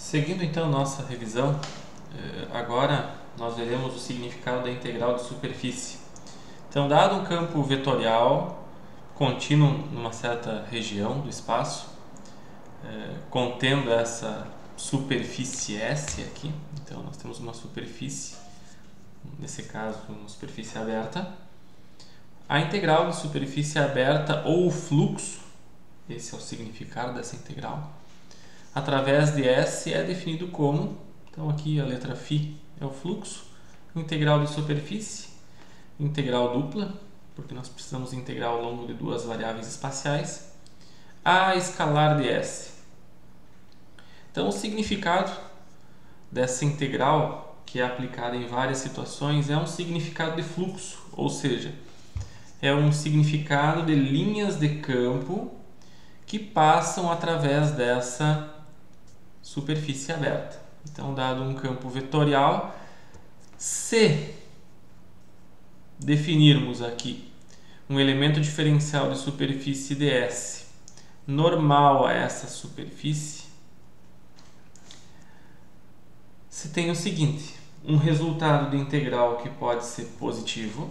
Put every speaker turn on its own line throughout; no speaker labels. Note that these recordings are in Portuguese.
Seguindo então nossa revisão, agora nós veremos o significado da integral de superfície. Então, dado um campo vetorial contínuo numa certa região do espaço, contendo essa superfície S aqui, então nós temos uma superfície, nesse caso uma superfície aberta, a integral de superfície aberta ou o fluxo, esse é o significado dessa integral, através de S é definido como, então aqui a letra φ é o fluxo, integral de superfície, integral dupla, porque nós precisamos integrar ao longo de duas variáveis espaciais, a escalar de S. Então o significado dessa integral, que é aplicada em várias situações, é um significado de fluxo, ou seja, é um significado de linhas de campo que passam através dessa superfície aberta. Então, dado um campo vetorial, se definirmos aqui um elemento diferencial de superfície ds normal a essa superfície, se tem o seguinte, um resultado de integral que pode ser positivo,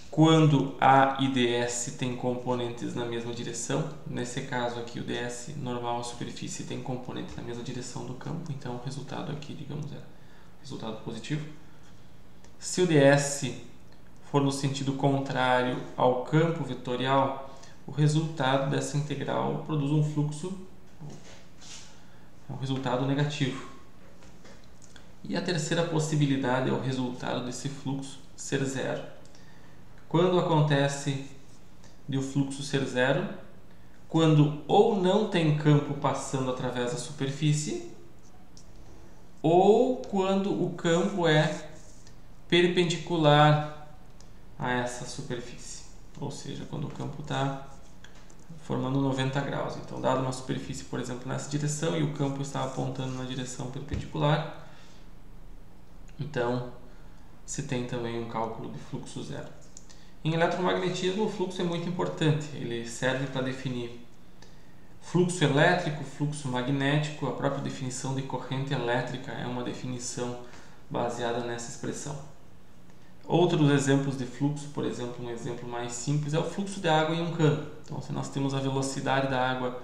quando A e ds têm componentes na mesma direção. Nesse caso aqui o ds normal à superfície tem componente na mesma direção do campo, então o resultado aqui, digamos, é resultado positivo. Se o ds for no sentido contrário ao campo vetorial, o resultado dessa integral produz um fluxo, um resultado negativo. E a terceira possibilidade é o resultado desse fluxo ser zero. Quando acontece de o fluxo ser zero? Quando ou não tem campo passando através da superfície, ou quando o campo é perpendicular a essa superfície. Ou seja, quando o campo está formando 90 graus. Então, dado uma superfície, por exemplo, nessa direção e o campo está apontando na direção perpendicular, então se tem também um cálculo de fluxo zero. Em eletromagnetismo, o fluxo é muito importante. Ele serve para definir fluxo elétrico, fluxo magnético. A própria definição de corrente elétrica é uma definição baseada nessa expressão. Outros exemplos de fluxo, por exemplo, um exemplo mais simples é o fluxo de água em um cano. Então, se nós temos a velocidade da água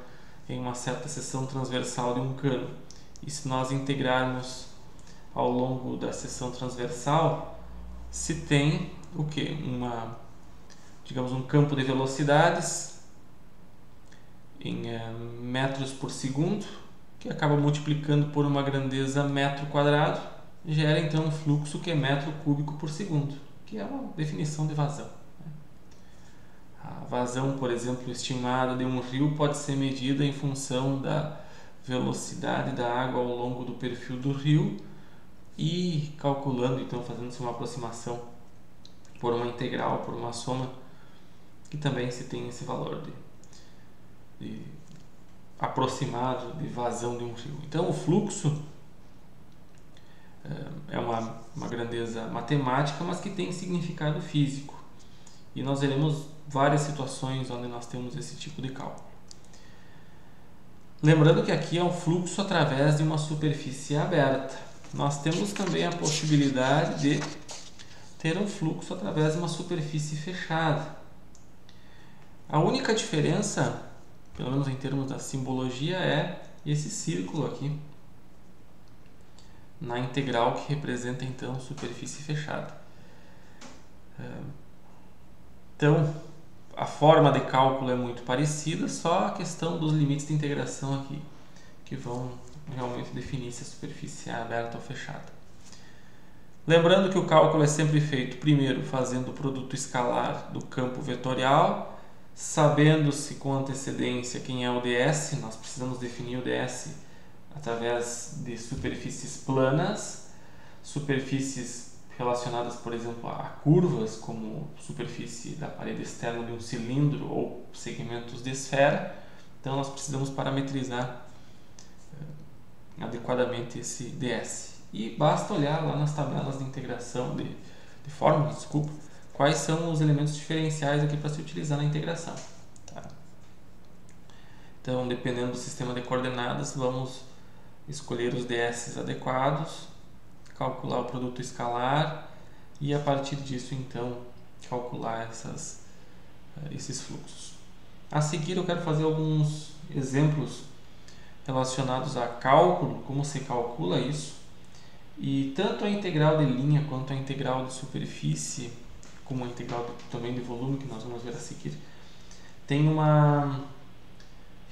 em uma certa seção transversal de um cano, e se nós integrarmos ao longo da seção transversal, se tem o que? Digamos, um campo de velocidades em metros por segundo, que acaba multiplicando por uma grandeza metro quadrado, gera então um fluxo que é metro cúbico por segundo, que é uma definição de vazão. A vazão, por exemplo, estimada de um rio pode ser medida em função da velocidade da água ao longo do perfil do rio e calculando, então fazendo-se uma aproximação por uma integral, por uma soma, que também se tem esse valor de aproximado de vazão de um rio. Então o fluxo é uma grandeza matemática, mas que tem significado físico. E nós veremos várias situações onde nós temos esse tipo de cálculo. Lembrando que aqui é um fluxo através de uma superfície aberta. Nós temos também a possibilidade de ter um fluxo através de uma superfície fechada. A única diferença, pelo menos em termos da simbologia, é esse círculo aqui na integral que representa então superfície fechada. Então, a forma de cálculo é muito parecida, só a questão dos limites de integração aqui que vão realmente definir se a superfície é aberta ou fechada. Lembrando que o cálculo é sempre feito primeiro fazendo o produto escalar do campo vetorial, sabendo-se com antecedência quem é o ds. Nós precisamos definir o ds através de superfícies planas, superfícies relacionadas, por exemplo, a curvas, como superfície da parede externa de um cilindro ou segmentos de esfera. Então nós precisamos parametrizar adequadamente esse ds. E basta olhar lá nas tabelas de integração, de fórmulas, desculpa, quais são os elementos diferenciais aqui para se utilizar na integração. Tá? Então, dependendo do sistema de coordenadas, vamos escolher os DS adequados, calcular o produto escalar e a partir disso então calcular esses fluxos. A seguir eu quero fazer alguns exemplos relacionados a cálculo, como se calcula isso, e tanto a integral de linha quanto a integral de superfície, como a integral também de volume, que nós vamos ver a seguir, tem uma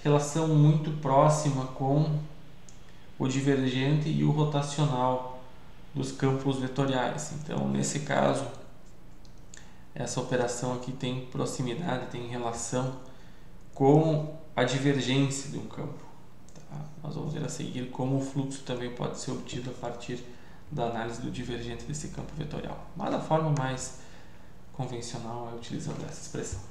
relação muito próxima com o divergente e o rotacional dos campos vetoriais. Então, nesse caso, essa operação aqui tem proximidade, tem relação com a divergência de um campo. Tá? Nós vamos ver a seguir como o fluxo também pode ser obtido a partir da análise do divergente desse campo vetorial. Mas da forma mais convencional é utilizando essa expressão.